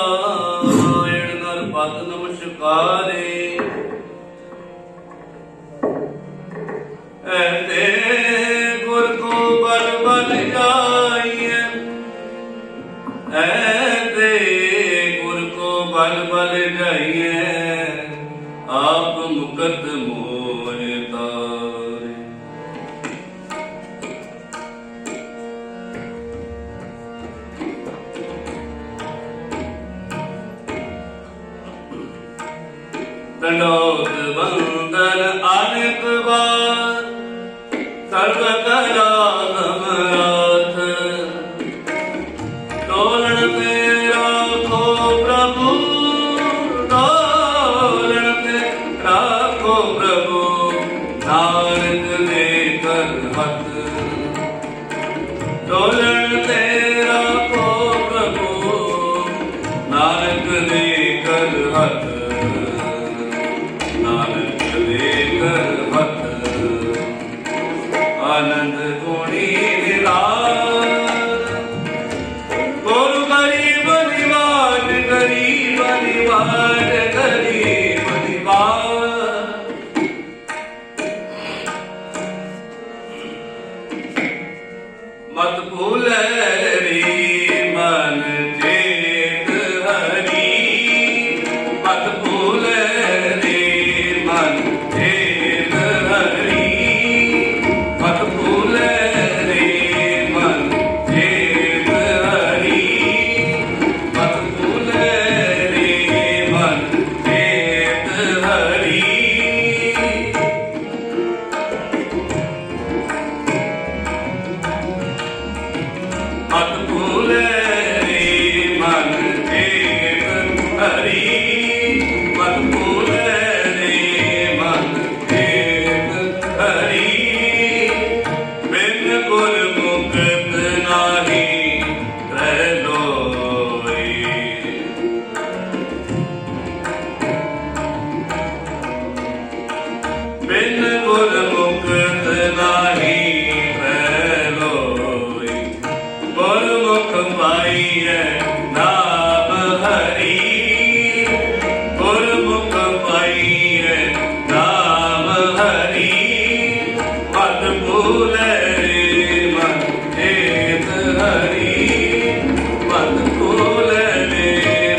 ਨਾਰਾਇਣ ਨਰ ਪਦ ਨਮਸਕਾਰੇ ਐਤੇ ਗੁਰ ਕੋ ਬਲ ਬਲ ਜਾਈਐ ਐਤੇ ਗੁਰ ਕੋ ਬਲ ਬਲ ਜਾਈਐ ਆਪ ਮੁਕਤ ਮੋਹ ਤਾਰੇ दंडोत बंदन अनेक बार सर्व कला समराथ डोलन ते राखो प्रभु डोलन ते राखो प्रभु नानक दे कर हथ डोलन ते राखो प्रभु नानक दे कर हथ आनंद गुणी निराल गुरु गरीब निवाज गरीब निवाज गरीब निवाज मत भूले रे मन चेत हरि मत भूले रे मन चेत हरि मत भूले रे मन चेत हरि मत भूले रे मन चेत हरि मत भूले रे मन चेत हरि मत भूले रे मन चेत हरि बिन गुर मुक्त नाही त्रैलोई बिन गुर मुक्त नाही त्रैलोई गुरमुख पाइए नाम हरि गुरमुख पाइए नाम हरि मत भूले रे मन चेत हरि मत भूले रे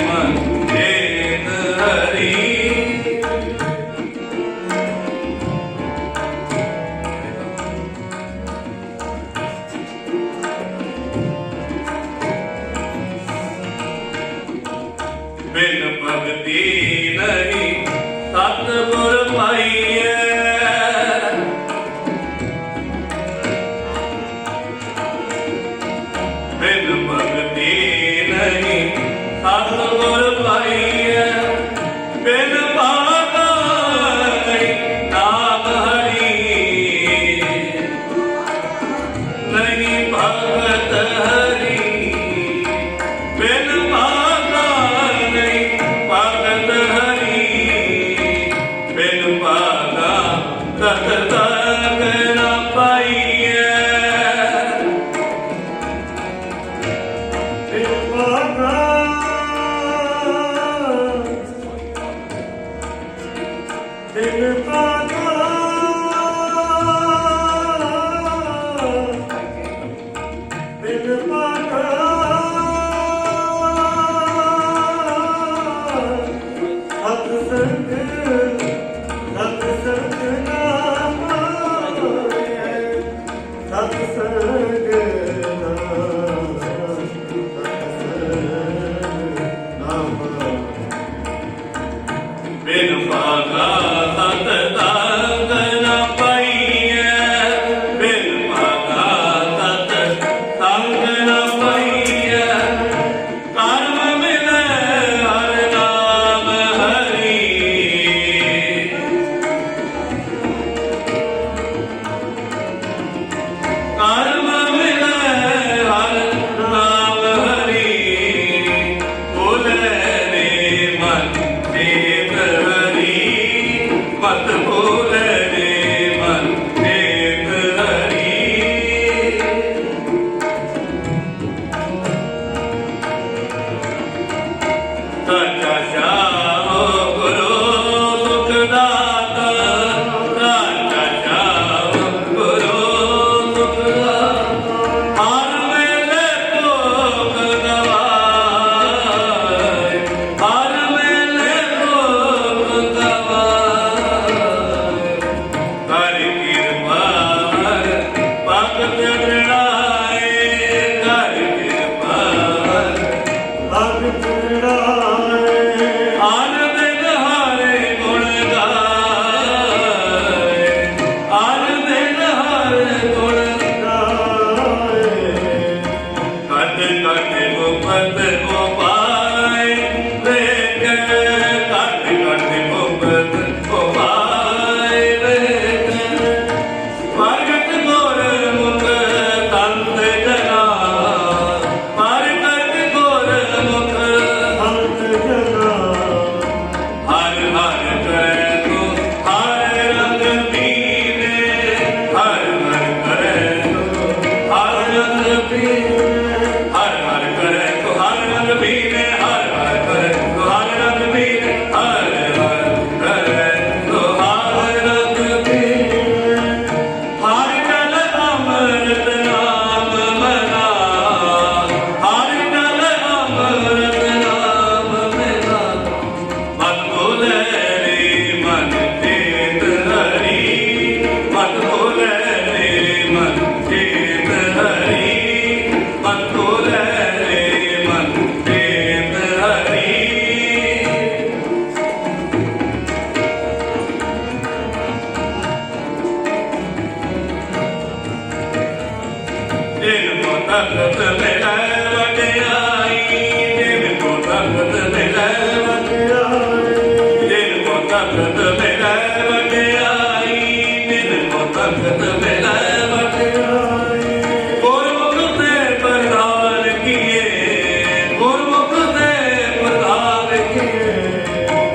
मन चेत हरि बिन भगति नहीं सतगुर पाइए बिन भगति नहीं सतगुर पाइए बिन भागा नहीं नाम हरि नहीं भगत हरि बिन भागा नहीं ਤਖਤ ਮਿਲੈ ਵਡਿਆਈ, ਜਿਨ ਕੋ ਤਖਤ ਮਿਲੈ ਵਡਿਆਈ, ਜਿਨ ਕੋ ਤਖਤ ਮਿਲੈ ਵਡਿਆਈ, ਜਿਨ ਕੋ ਤਖਤ ਮਿਲੈ ਵਡਿਆਈ। ਗੁਰਮੁਖ ਤੇ ਪ੍ਰਧਾਨ ਕੀਏ, ਗੁਰਮੁਖ ਤੇ ਪ੍ਰਧਾਨ ਕੀਏ,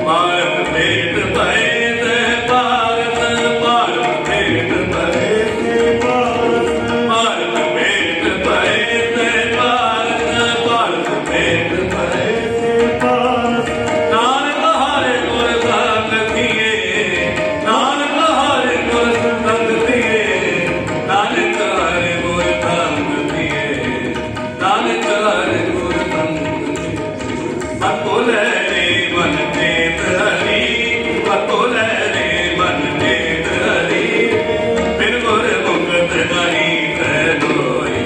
ਭਾਰਤ ਭੇਟ ਭਏ ਤੇ ਭਾਰਤ, ਭਾਰਤ ਭੇਟ ਭਏ ਤੇ ਭਾਰਤ, ਭਾਰਤ ਭੇਟ ਭਏ ਤੇ ਭਾਰਤ, ਭਾਰਤ ਭੇਟ ਭਏ ਤੇ ਭਾਰਤ। ਨਾਨਕ ਹਰਿ ਗੁਰ ਸੰਗ ਥੀਏ, ਨਾਨਕ ਹਰਿ ਗੁਰ ਸੰਗ ਥੀਏ, ਨਾਨਕ ਹਰਿ ਗੁਰ ਸੰਗ ਥੀਏ, ਨਾਨਕ ਹਰਿ ਗੁਰ ਸੰਗ ਥੀਏ। ਮਨ ਬੋਲੇ ਰੇ ਮਨ ਚੇਤ ਹਰੀ, ਮਨ ਬੋਲੇ ਰੇ ਮਨ ਚੇਤ ਹਰੀ, ਬਿਨ ਗੁਰ ਮੁਕਤ ਨਹੀਂ ਪੈ ਲੋਈ,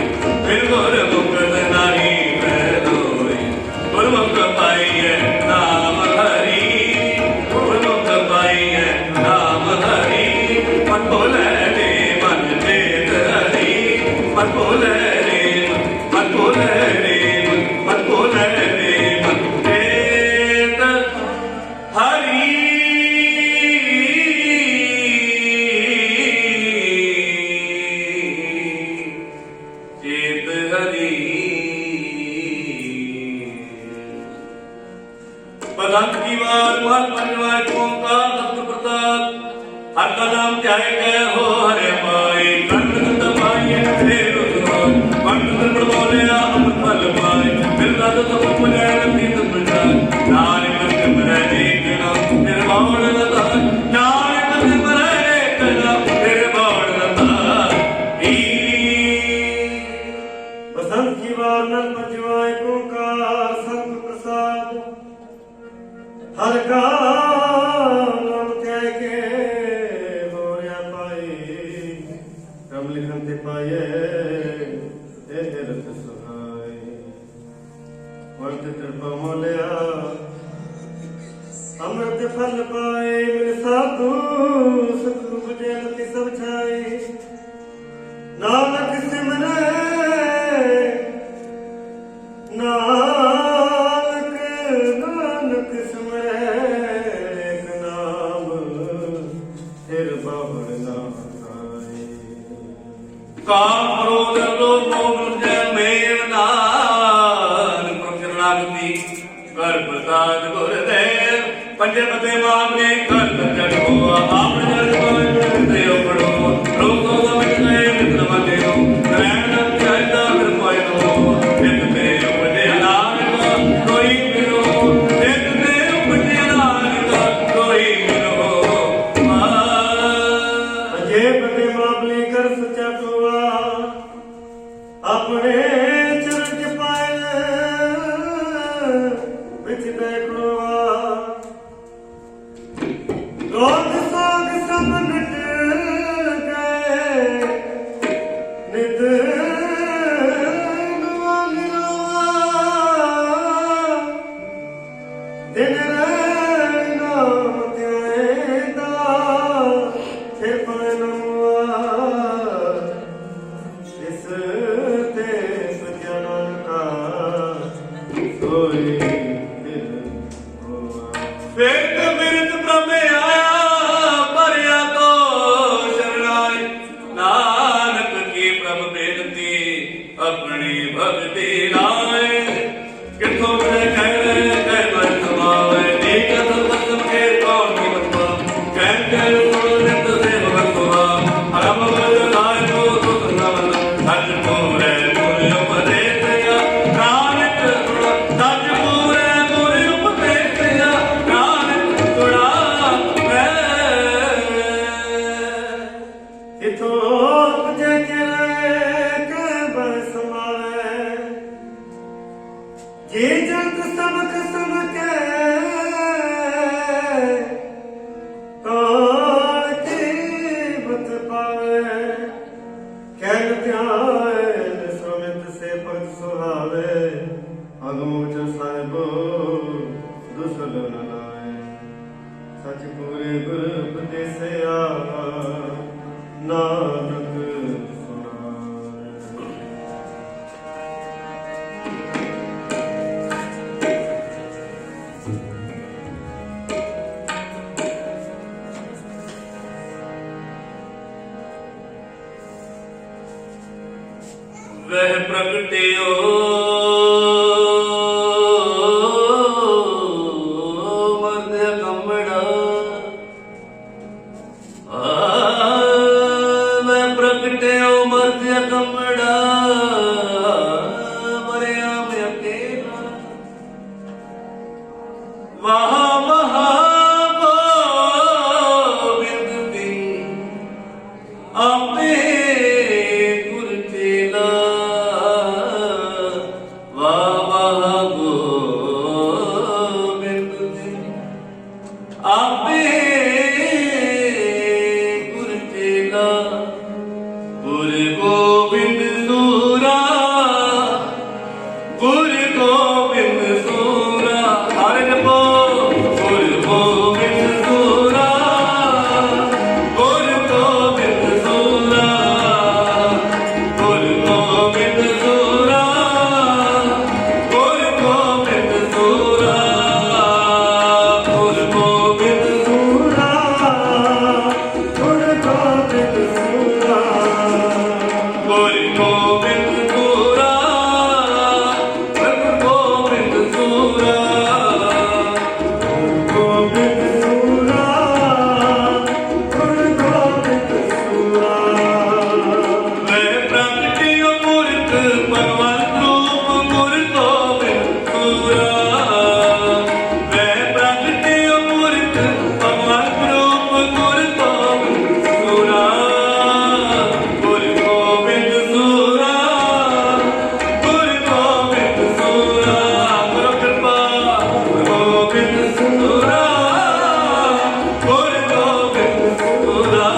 ਬਿਨ ਗੁਰ ਮੁਕਤ ਨਹੀਂ ਪੈ ਲੋਈ। ਗੁਰਮੁਖ ਪਾਈਐ ਨਾਮ ਹਰੀ, ਗੁਰਮੁਖ ਪਾਈਐ ਨਾਮ ਹਰੀ, ਮਨ ਬੋਲੇ ਰੇ ਮਨ ਚੇਤ ਹਰੀ, ਮਨ ਬੋਲੇ ਰੇ ਮਨ ਬੋਲੇ ਰੇ ਮਨ ਬੋਲੇ ਰੇ ਮਨ ਚੇਤ ਹਰੀ। ਚੇਤ ਹਰੀ। ਬਲੰਦ ਕੀ ਵਾਰ ਮਨ ਪੰਜਵਾ ਓੰਕਾਰ ਸਤਿ ਪ੍ਰਸਾਦ, ਹਰ ਕਾ ਨਾਮ ਧਿਆਏ ਕੈ ਹੋ ਹਰਿ ਪਾਏ, ਕੰਨ ਪਾਈਏ ਫੇਰ ਉਸਮਾਨ, ਪੰਡਤ ਬੋਲਿਆ ਅੰਮ੍ਰਿਤ ਫਲ ਪਾਏ, ਮਿਲਦਾ ਸਭ ਪੁਜੈ ਤੀਤ ਪ੍ਰਸਾਦ। ਨਾਨਕ ਸਿਮਰੈ ਏਕ ਨਾਮ ਨਿਰਵਾਣ ਦਾਤਾ, ਨਾਨਕ ਸਿਮਰੈ ਏਕ ਨਾਮ ਨਿਰਵਾਣ ਦਾਤਾ। ਬਸੰਤ ਕੀ ਵਾਰ ਨਰ ਪੰਜਵਾ ਓੰਕਾਰ ਸਤਿ ਪ੍ਰਸਾਦ, ਹਰ ਕਾ ਨਾਮ ਧਿਆਏ ਕੇ ਹੋਰਿਆ ਪਾਈ, ਰਮ ਲਿਖਨ ਤੇ ਪਾਏ ਇਹ ਰਤ ਸੁਹਾਈ। ਵਰਤ ਕਿਰਪਾ ਮੋਲਿਆ ਅੰਮ੍ਰਿਤ ਫਲ ਪਾਏ, ਮਿਲ ਸਾਧੂ ਸੁਖ ਬੁਝੇ ਲਤੀ ਸਭ ਛਾਈ। ਨਾਨਕ ਸਿਮਰੈ ਨਾਨਕ, ਨਾਨਕ ਸਿਮਰੈ ਏਕ ਨਾਮ, ਫਿਰ ਬਾਵੜ ਨਾ ਆਏ। ਕਾਮ ਕ੍ਰੋਧ ਲੋਭ ਮੋਹ ਜੈ ਮੇਰ ਨਾਨ, ਪ੍ਰਚਰਨਾਗਤੀ ਕਰ ਪ੍ਰਸਾਦ ਗੁਰਦੇਵ। ਪੰਜੇ ਪਤੇ ਮਾਮਲੇ ਕਰ ਜਗ ਹੋਆ, ਆਪ ਜਗ ਹੋਇ ਤੇ ਉਪੜੋ, ਰੋਗ ਤੋਂ ਸਮਝ ਗਏ ਮਿੱਤਰ ਮੰਨਿਓ, ਰਹਿਣ ਚਾਹੀਦਾ ਫਿਰ ਪਾਇ ਨੋ। ਜਿਤ ਤੇ ਉਪਜੇ ਨਾਨਕ ਕੋਈ ਮਿਲੋ, ਜਿਤ ਤੇ ਉਪਜੇ ਨਾਨਕ ਕੋਈ ਮਿਲੋ। ਅਜੇ ਬਦੇ ਮਾਮਲੇ ਕਰ ਸਚਾ ਟੋਆ, ਆਪਣੇ ਚਰਨ ਚ ਪਾਏ ਵਿੱਚ ਬੈਠੋਆ। ਰੋਗ ਸੋਗ ਸਭ ਮਿਟ ਗਏ, ਨਿਤ ਨਵਾ ਨਿਰਵਾ, ਦਿਨ ਰਹਿ ਨਾਮ ਧਿਆਏ ਦਾ, ਫਿਰ ਪਾਏ ਨਵਾ। ਇਸ ਤੇ ਸਜਣਨ ਕਾ ਸੋਈ ਦਿਲ ਹੋਆ। ਵੇਦ ਬਿਰਦ ਬ੍ਰਹਮੇ ਆਇਆ, ਭਰਿਆ ਤੋ ਸ਼ਰਨਾਈ। ਨਾਨਕ ਕੀ ਪ੍ਰਭ ਬੇਨਤੀ, ਆਪਣੀ ਭਗਤੀ ਲਾਏ। ਕਿਥੋਂ ਮਿਲੇ ਕਹਿ ਮਨ ਸਮਾਵੇ, ਨੀਕ ਸਤਿ ਕੇ ਕੌਣ ਕੀ ਬਤਵਾ। ਕਹਿ ਕਹਿ ਨਿਤ ਸੇਵਕ ਸੁਹਾ, ਹਰਮ ਬਲ ਲਾਇ ਕੋ ਸੁਤ ਨਵਨ। ਸੱਚ ਪੂਰੇ ਗੁਰ ਉਪਦੇਸਿਆ, ਨਾਨਕ ਸੁਣਾ। ਸੱਚ ਪੂਰੇ ਗੁਰ ਉਪਦੇਸਿਆ, ਨਾਨਕ ਸੁਣਾ ਮੈਂ। ਇਥੋਂ ਉਪਜੇ ਕਿਰੇ ਕੇ ਬਲ ਸਮਾਵੇ, ਜੇ ਜੰਤ ਸਮਕ ਸਮਕੇ ਕਾਲ ਕੀ ਬਤ ਪਾਵੇ। ਕਹਿ ਧਿਆਏ ਸੁਮਿਤ ਸੇ ਭਗਤ ਸੁਹਾਵੇ, ਅਗਮੋਚ ਸਾਹਿਬੋ ਦੁਸਲ ਨ ਲਾਏ। ਸਚ ਪੂਰੇ ਗੁਰ ਉਪਦੇਸਿਆ, ਨਾਨਕ ਸੁਣਾਏ। ਪ੍ਰਗਟਿਓ ਮਰਦ ਕੰਮੜਾ ਮੈਂ ਪ੍ਰਗਟਿਓ ਮਰਦ ਕੰਮੜਾ ਮਰਿਆ ਮੈਂ ਅਕੇਲਾ ਵਾਹ ਵਾਹ ਗੋਬਿੰਦ ਦੀ ਆਪੇ ਗੁਰ ਚੇਲਾ ਵਾਹ ਵਾਹ ਗੋਬਿੰਦ ਦੀ ਆਪੇ ਗੁਰ ਚੇਲਾ ਗੁਰ ਗੋਬਿੰਦ ਸੂਰਾ ਗੁਰ ਗੋਬਿੰਦ ਸੂਰਾ ਹਰਿ ਜਪੋ ਗੁਰ ਗੋਬਿੰਦ ਸੂਰਾ ਗੁਰ ਗੋਬਿੰਦ ਸੂਰਾ ਗੁਰ ਗੋਬਿੰਦ ਸੂਰਾ ਗੁਰ ਗੋਬਿੰਦ ਸੂਰਾ ਗੁਰ ਗੋਬਿੰਦ ਸੂਰਾ ਗੁਰ ਗੋਬਿੰਦ ਸੂਰਾ ਗੁਰ ਗੋਬਿੰਦ ਸੂਰਾ ਗੁਰ ਗੋਬਿੰਦ ਸੂਰਾ ਗੋਬਿੰਦ ਸੂਰਾ ਗੁਰ ਗੋਬਿੰਦ ਸੂਰਾ ਮੈਂ ਪ੍ਰਗਟਿਓ ਮੂਰਤ ਭਗਵੰਤ ਰੂਪ ਗੁਰ ਗੋਬਿੰਦ ਸੂਰਾ ਮੈਂ ਪ੍ਰਗਟਿਓ ਮੂਰਤ ਭਗਵੰਤ ਰੂਪ ਗੁਰ ਗੋਬਿੰਦ ਸੂਰਾ ਗੁਰ ਗੋਬਿੰਦ ਸੂਰਾ ਗੁਰ ਗੋਬਿੰਦ ਸੂਰਾ ਗੁਰੂ ਕਿਰਪਾ ਗੁਰੂ ਗੋਬਿੰਦ ਸੂਰਾ ਗੁਰ ਗੋਬਿੰਦ ਸੂਰਾ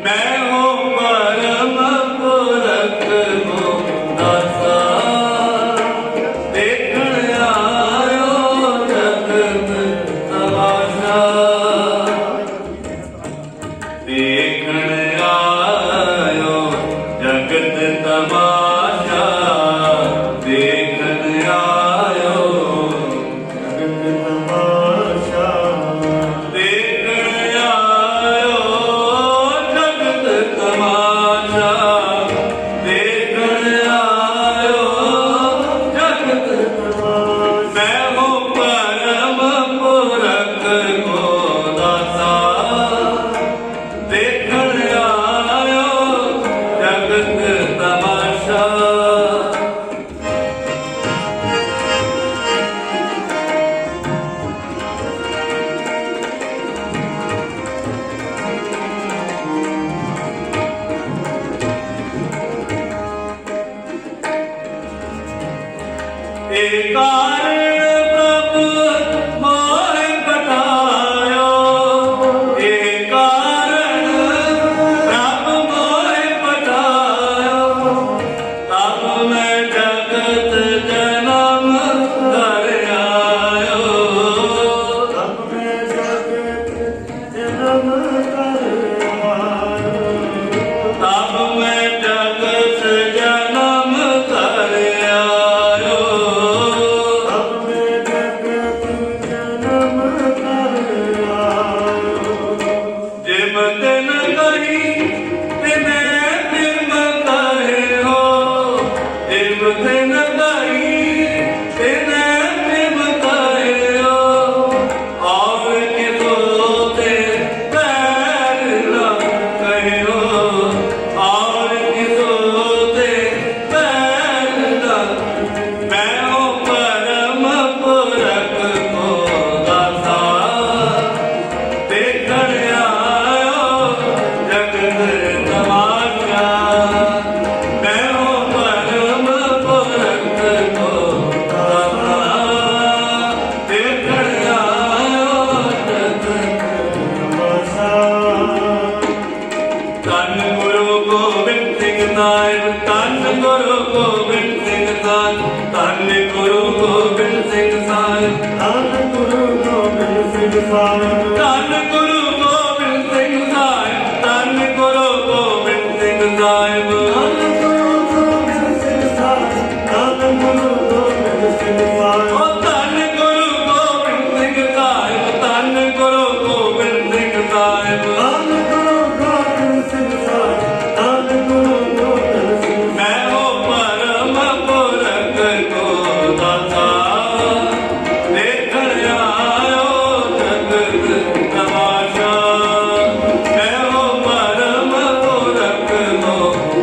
मैं हो परम पुरख को दासा देखण आयो जगत तमाशा देखण आयो जगत तमाशा देखण आयो जगत तमाशा देखण आयो जगत तमाशा देखण आयो जगत मैं हो परम पुरख को दासा देखण आयो जगत तमाशा एक कारण प्रभु मोहे बतायो एक कारण प्रभु मोहे बतायो तब मैं जगत जन्म कर आयो तब मैं जगत जन्म कर आयो तब मैं जगत जन्म कर आयो तब मैं जगत जन्म कर आयो जिम दिन कही तिने तिम कहे हो जिम दिन कही तिने तिम कहे हो और किसोते पैर न कहे हो और किसोते पैर न मैं हो परम पुरख को दासा देखण आयो जगत तमाशा मैं हो परम पुरख को दासा देखण आयो जगत तमाशा धन गुरु गोबिंद सिंह साहिब धन गुरु गोबिंद सिंह साहिब धन गुरु गोबिंद सिंह साहिब धन गुरु गोबिंद सिंह साहिब धन गुरु गोबिंद सिंह साहिब धन गुरु गोबिंद सिंह साहिब धन गुरु गोबिंद सिंह साहिब धन गुरु गोबिंद सिंह साहिब ओ धन गुरु गोबिंद सिंह साहिब धन गुरु गोबिंद सिंह साहिब धन गुरु गोबिंद सिंह साहिब धन गुरु गोबिंद सिंह मैं हो परम पुरख को दासा देखण आयो जगत तमाशा मैं हो परम पुरख को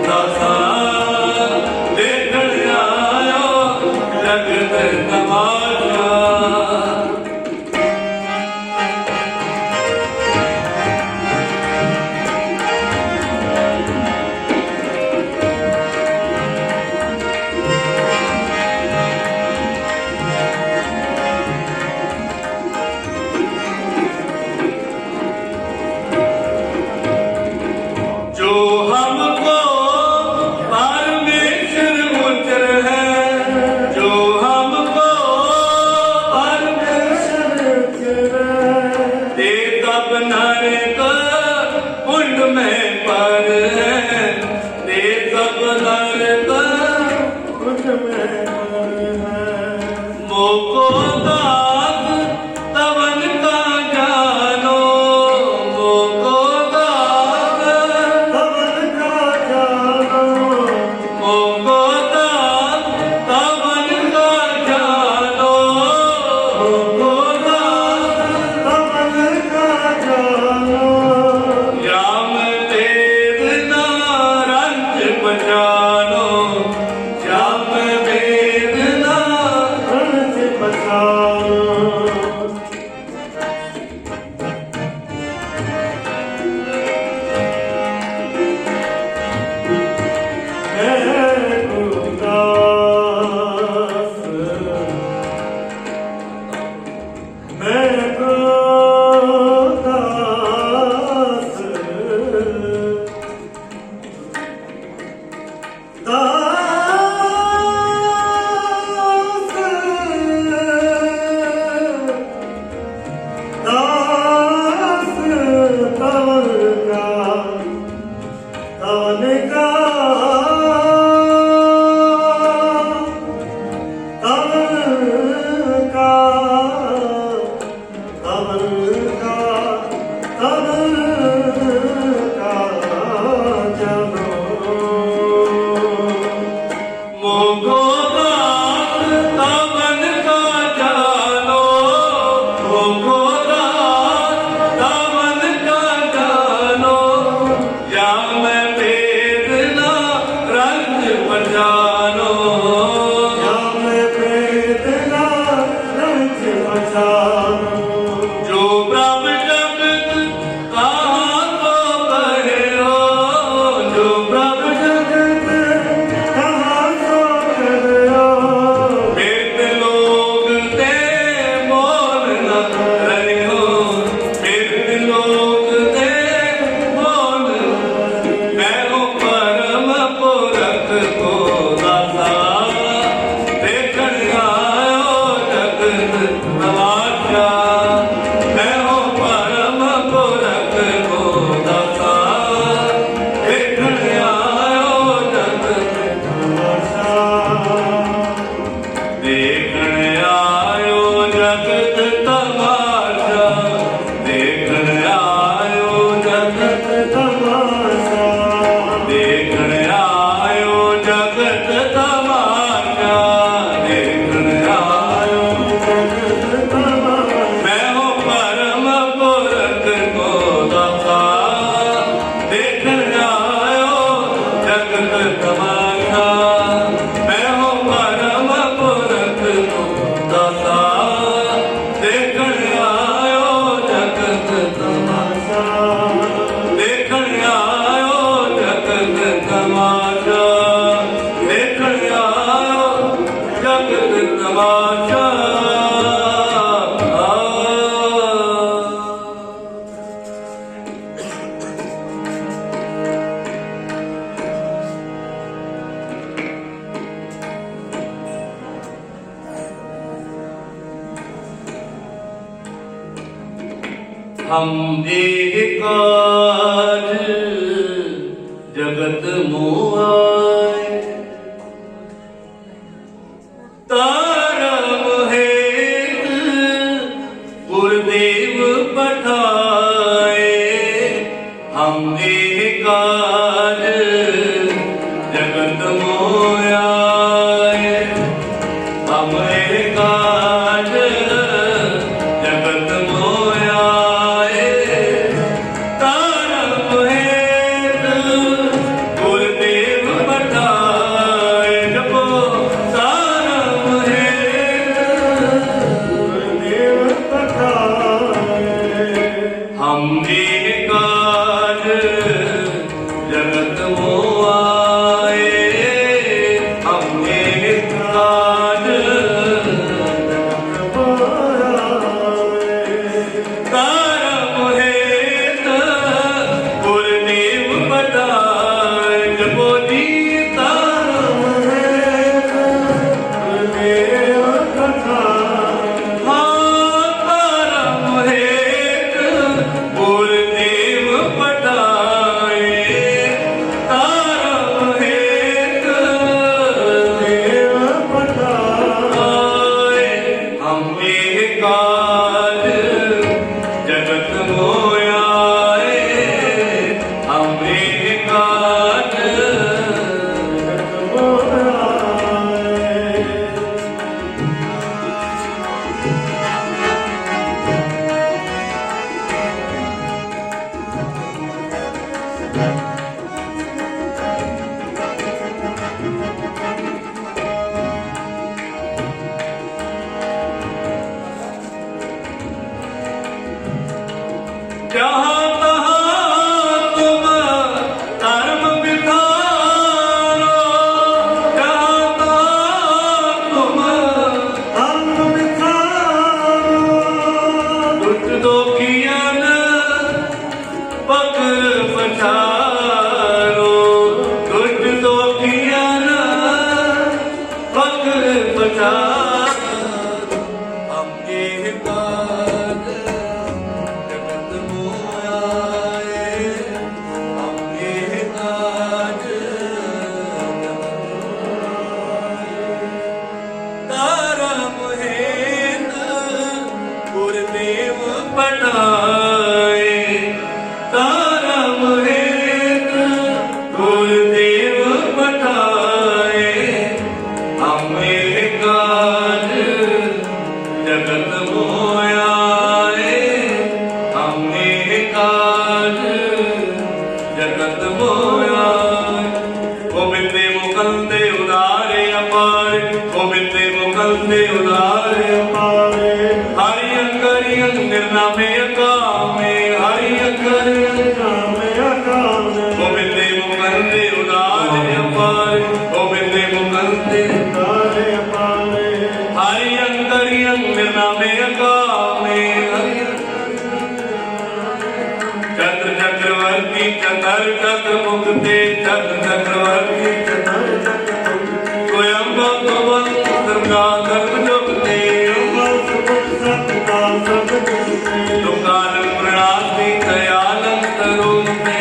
दासा देखण आयो जगत तमाशा जो हमको परमेश्वर उतर है जो हमको परमेश्वर ते तब नरक कुंड में पर है ते तब नरक कुछ में मोको दास तवन का जानो मोको दास तवन का जानो मोको दास तवन का जानो मोको दास तवन का जानो राम देव ना ਤਮਾਸ਼ਾ ਦੇਖਣ ਆਇਓ ਜਗਤ ਤਮਾਸ਼ਾ, ਦੇਖਣ ਆਇਓ ਜਗਤ ਤਮਾਸ਼ਾ ਮੈਂ ਹੋ ਪਰਮ ਪੁਰਖ ਕੋ ਦਾਤਾ, ਦੇਖਣ ਆਇਓ ਜਗਤ ਤਮਾਸ਼ਾ, ਮੈਂ ਹੋ ਪਰਮ ਪੁਰਖ ਕੋ ਦਾਤਾ, ਦੇਖਣ ਆਇਓ ਜਗਤ ਤਮਾਸ਼ਾ, ਦੇਖਣ ਆਇਓ ਜਗਤ ਤਮਾਸ਼ਾ, ਦੇਖਣ ਆਇਓ ਜਗਤ ਤਮਾਸ਼ਾ। हम एक काज जगत मोहाय, तारम हेत गुरुदेव पठाए, हम एक काज जगत मोहाय, हम एक काज जगत मोहाय, तारम हेत गुरुदेव पठाए, जपो तारम हेत ਦੇਵ ਪਠਾਏ हम एक काज जगत मोहाय, हम एक काज तारम हेत गुरुदेव पठाए, जपो जी तारम ਦੇਵ ਪਠਾਏ हाँ तारम हेत गुरुदेव पठाए, तारम हेत ਦੇਵ ਪਠਾਏ हम एक काज जगत मोहाय, हम एक काज जहाँ तहाँ तुम धर्म बिठारो, जहाँ तहाँ तुम ਅੰਗ ਵਿਖਾਰੋ दुष्ट दोखियन पग पछारो, दुष्ट दोखियन पग पछारो, हम एक काज जगत मोहाय, हम एक काज तारम हेत गुरुदेव पठाए, तारम हेत गुरुदेव पठाए, हम एक काज जगत मोहाय, हम एक काज जगत मोहाय, गोविंदे मुकंदे उदारे अपार, गोविंदे मुकंदे उदारे ਪਾਰੇ हरि अंकरियं निर्नामे अकामे, हरि अंकरियं ਨਾਮੇ ਅਕਾਲ गोविंदे मुकंदे उदारे अपार, गोविंदे मुकंदे ਤਾਰੇ ਪਾਰੇ हरि अंकरियं निर्नामे अकामे, हरि चक्र चक्रवर्ती चतर चक्र मुक्ते चक्र चक्रवर्ती स्वयं भगवान दुर्गा धर्म जुगते, दुकालं प्रणाति दयालं तरुते,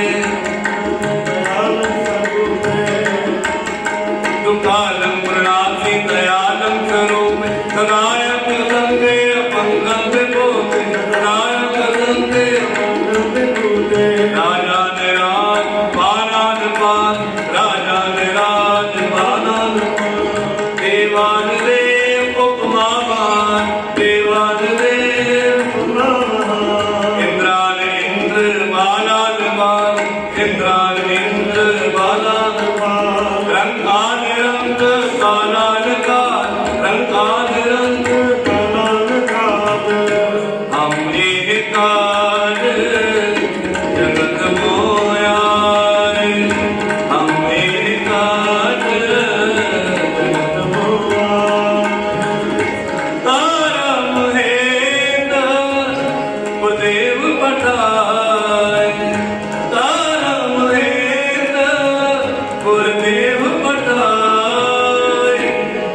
दुकालं प्रणाति दयालं तरुते, सदायक संगे अपंगं विभूते, सदायक संगे राजा निरा इंद्रानिंद्र बाला रंग आदि रंग काला लगा रंग आदि रंग हम एक काज जगत मोया हम एक काज जगत मोया तारम हेत देव पठाय तारम हेत गुरुदेव पठाय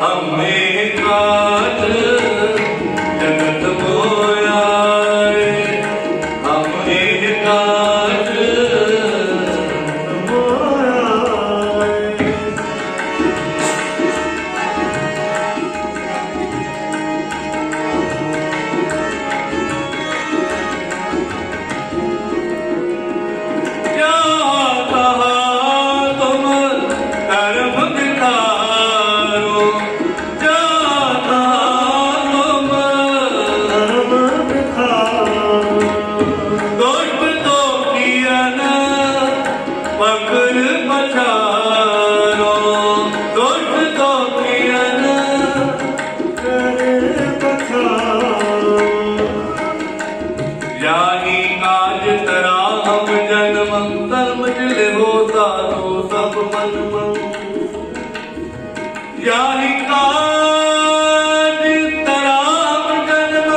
हम एक काज जगत मोया हम एक काज जगत मोया क्या कहा तुम कर्म बितारो क्या कहा तुम दोष तो किया न पकड़ पछारो दोष तो किया न यानी काज तरा हम जन्म कर्म जिल होता तो सब मन यानी काज तरा हम जन्म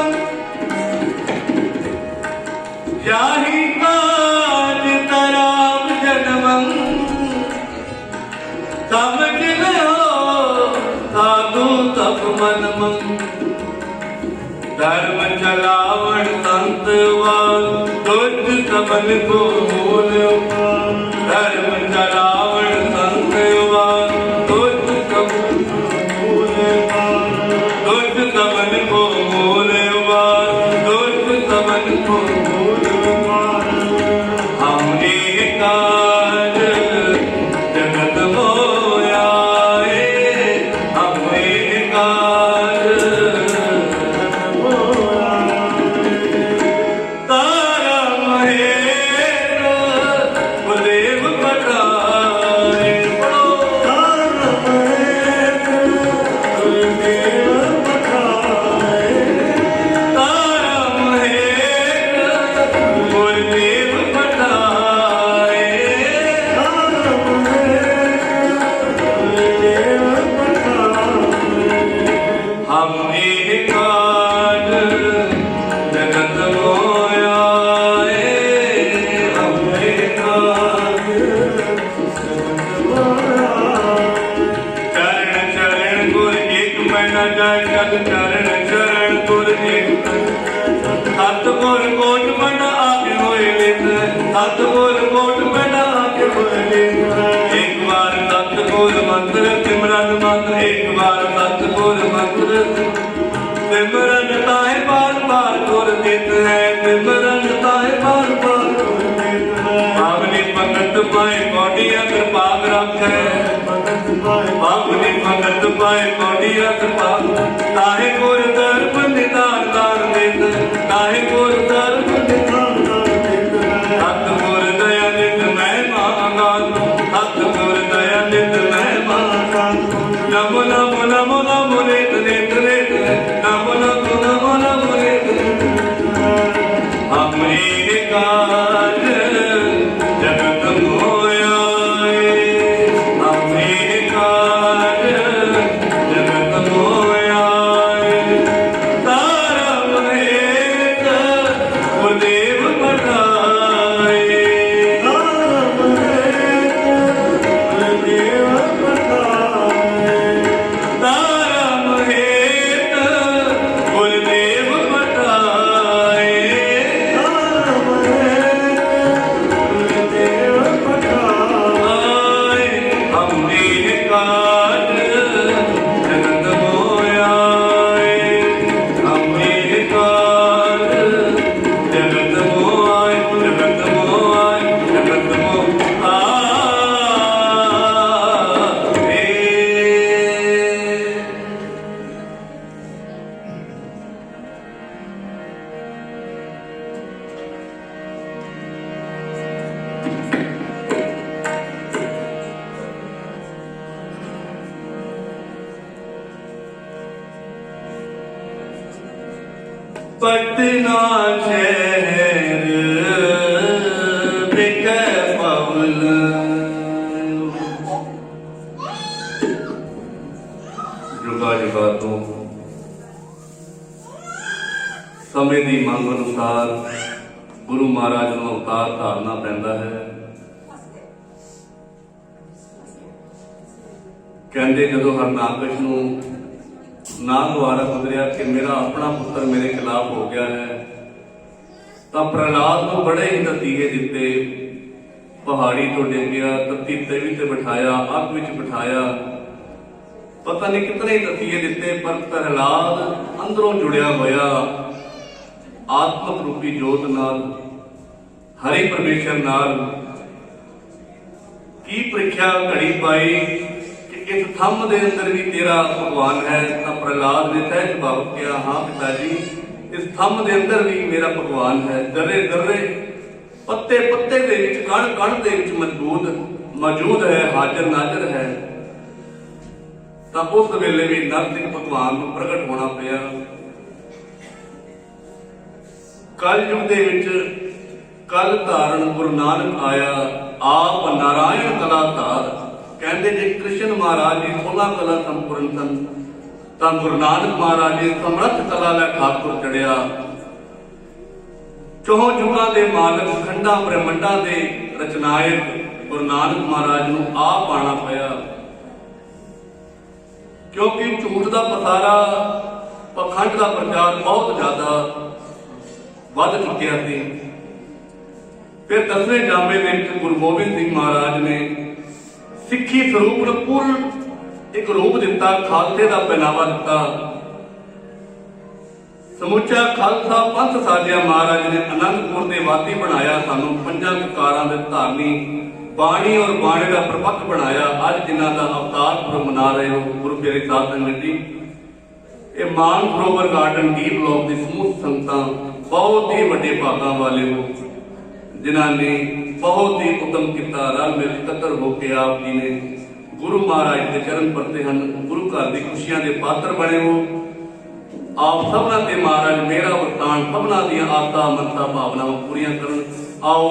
यानी काज तरा हम जन्म समझ लो साधु सब मन धर्म चलावण संतवान दुष्ट सबन को मूल धर्म चलावण संतवान दुष्ट सबन को मूल दुष्ट सबन को मूल दुष्ट सबन को मूल हम एक काज जगत मोया हम एक काज तारम हेत गुरुदेव पठाय तारम हेत गुरुदेव पठाय हम एक काज जगत मोया हम एक काज जगत मोया चरण चरण गुर एक मना जाय जग चरण चरण गुर एक सतगुर कोट मना आगे होए लित सतगुर कोट मना आगे होए लित एक बार सतगुर मंत्र सिमरन मंत्र एक बार सतगुर मंत्र सिमरन ताहे बार बार गुर देत है सिमरन ताहे बार बार गुर देत है भावनी भगत पाए कौटिया कृपा रखे भावनी भगत पाए कौटिया कृपा ताहे गुर दर्प निदान दान देत ताहे गुर दर्प निदान दान देत सतगुर दया नित मैं मांगा सतगुर दया नित मैं मांगा नमो नमो नमो नमो रेत रेत रेत नमो नमो नमो नमो रेत हम एक काज जगत मोया हम एक काज जगत मोया तारम हेत पटना शहर बिकै पवल। जुगा जुगा तो समय की मंग अनुसार गुरु महाराज ਨੂੰ अवतार धारना पैंदा है। कहते जदों हरनाकश ਨੂੰ ना द्वारा गुजरिया कि मेरा अपना पुत्र मेरे खिलाफ हो गया है, तो प्रहलाद को बड़े ही नतीजे दिते। पहाड़ी तो डिंगिया, तत्ती तवी ते बिठाया, अग विच बिठाया, पता नहीं कितने ही नतीजे दिते। पर प्रहलाद अंदरों जुड़िया होया आत्मक रूपी जोत नाल, हरि परमेश्वर नाल की परीक्षा घड़ी पाई कि इस थम दे अंदर भी तेरा भगवान है। तो प्रहलाद ने सहज भाव किया, हाँ पिताजी इस थम दे अंदर भी मेरा भगवान है। दर्रे दर्रे पत्ते पत्ते दे विच कण कण दे विच मौजूद है, हाजिर नाजर है। तो उस वेले भी नरसिंह भगवान को प्रगट होना पिया। कल युग दे विच कल धारण गुरु नानक आया, आप नारायण कला धार। कहते जे कृष्ण महाराज जी 16 कला संपूर्ण सन, तो गुरु नानक महाराज जी समर्थ कला लै ठाकुर चढ़िया। चौं युगां दे मालक, खंडा ब्रह्मंडा दे रचनायक गुरु नानक महाराज नूं आप आना पिया। क्योंकि झूठ का पसारा, पखंड का प्रचार बहुत ज्यादा वध चुकिया थी। फिर 10वें जामे दे विच गुरु गोबिंद सिंह महाराज ने सिੱਖੀ ਸਰੂਪ ਨੂੰ ਪੂਰਨ ਇੱਕ ਰੂਪ ਦਿੱਤਾ, ਖਾਲਸੇ ਦਾ ਪਹਿਨਾਵਾ ਦਿੱਤਾ। ਸਮੁੱਚਾ ਖਾਲਸਾ ਪੰਥ ਸਾਜਿਆ। ਮਹਾਰਾਜ ਨੇ ਅਨੰਦਪੁਰ ਦੇ ਵਾਸੀ ਬਣਾਇਆ, ਸਾਨੂੰ ਪੰਜਾਂ ਕਕਾਰਾਂ ਦੇ ਧਾਰਨੀ ਬਾਣੀ ਔਰ ਬਾਣੇ ਦਾ ਪ੍ਰਪੱਖ ਬਣਾਇਆ। ਅੱਜ ਜਿਨ੍ਹਾਂ ਦਾ ਅਵਤਾਰ ਪੁਰਬ ਮਨਾ ਰਹੇ ਹੋ ਗੁਰੂ ਪਿਆਰੇ ਸਾਧ ਸੰਗਤ ਜੀ, ਇਹ ਮਾਨ ਸਰੋਵਰ ਗਾਰਡਨ ਡੀ ਬਲਾਕ ਦੀ ਸਮੂਹ ਸੰਗਤਾਂ ਬਹੁਤ ਹੀ ਵੱਡੇ ਭਾਗਾਂ ਵਾਲੇ ਹੋ, जिन्हों ने बहुत ही उद्यम किया, रल मिल इकत्र होकर आप जी ने गुरु महाराज के चरण परते हैं, गुरु घर की खुशियां के पात्र बने हो। आप सबना ते महाराज मेरा वरतान सबना दी आसा मनसा भावनावां पूरियां करन। आओ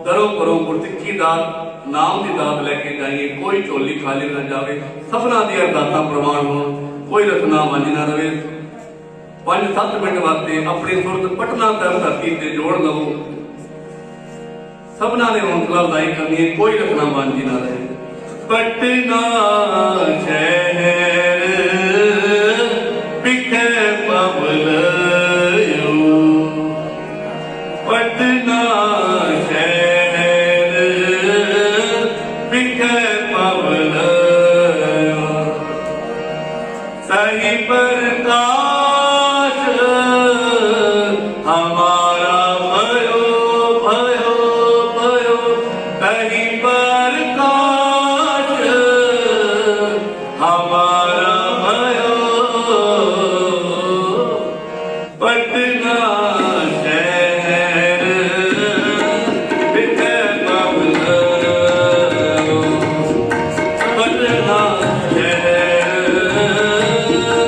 दरों करो गुरसिੱਖੀ दात नाम की दात लैके जाइए, कोई झोली खाली ना जाए, सबना दी अरदासां प्रवान हो, कोई रसना वांझ ना रहे। 5-7 मिनट वास्ते अपनी सुरत पटना तक धरती से जोड़ लवो। सबना ने हौसला अफजाई करनी है, कोई रखना वांझी ना रहे। पटना शहर बिकै पवल, पटना शहर बिकै पवल। सही प्रकाश हमारा भयो भयो भयो, सही प्रकाश हमारा भयो। पटना शहर बिकै पवल, पटना शहर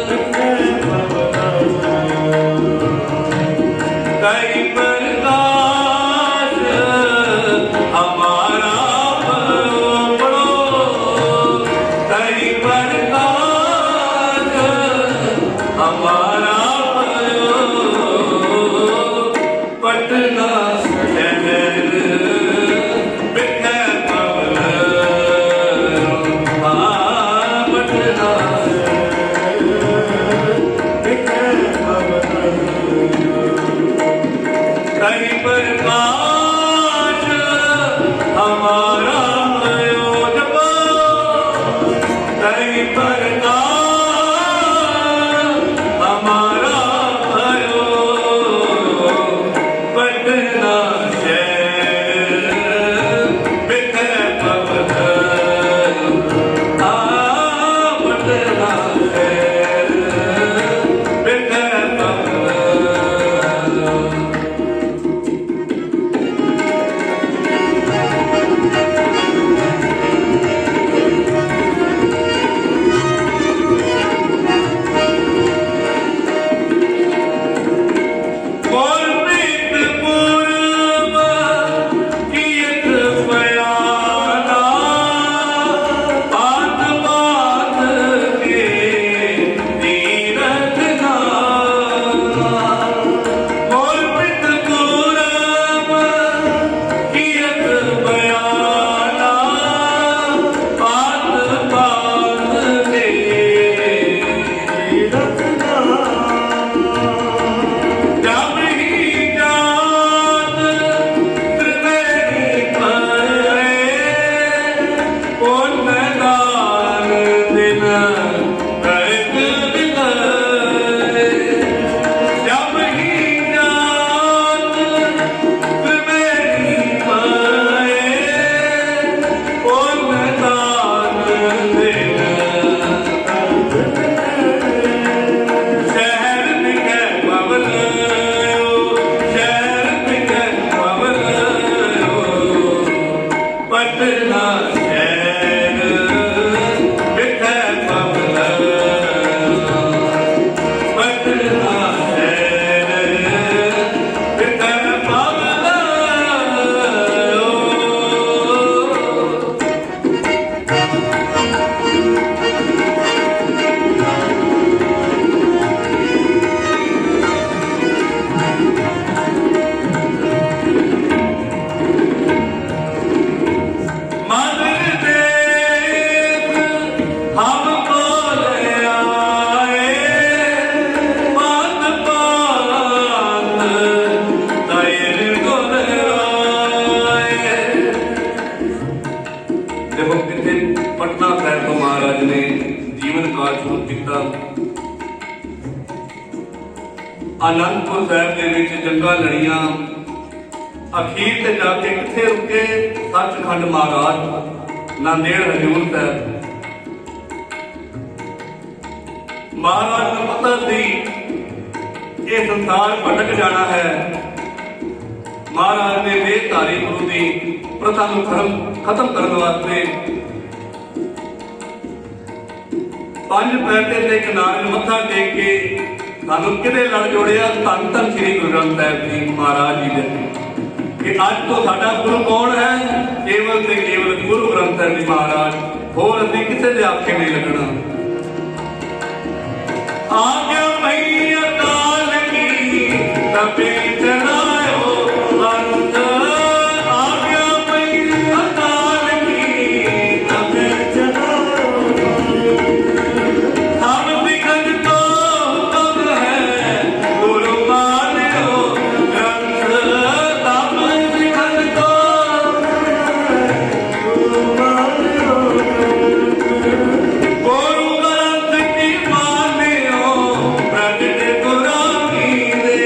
बिकै पवल। देखो कितने पटना साहब तो महाराज ने जीवन काल शुरू किया। आनंदपुर साहब के विच जंगा लड़ियां, अखीर ते जाके किथे रुके? सचखंड महाराज, नांदेड़ हजूर साहब। महाराज को पता सी ये संसार भटक जाना है। महाराज ने देहधारी गुरु की प्रथा को खत्म करने वास्ते 5 पैसे के किनारे मत्था टेक के सानू किहदे लड़ जोड़िया? धन धन श्री गुरु ग्रंथ साहिब जी महाराज जी ने कि अज तो साडा गुरु कौन है? केवल ते केवल गुरु ग्रंथ साहिब जी महाराज, होर असीं किसे दे आखे नहीं लगना। आज्ञा पई अकाल की तबे चढ़ायो अंत, आज्ञा पई अकाल की तबे चढ़ायो। सब सिखन को हुक्म है गुरु मान्यो ग्रंथ, सब सिखन को गुरु मान्यो गुरु ग्रंथ की मान्यो प्रगट गुरानी दे।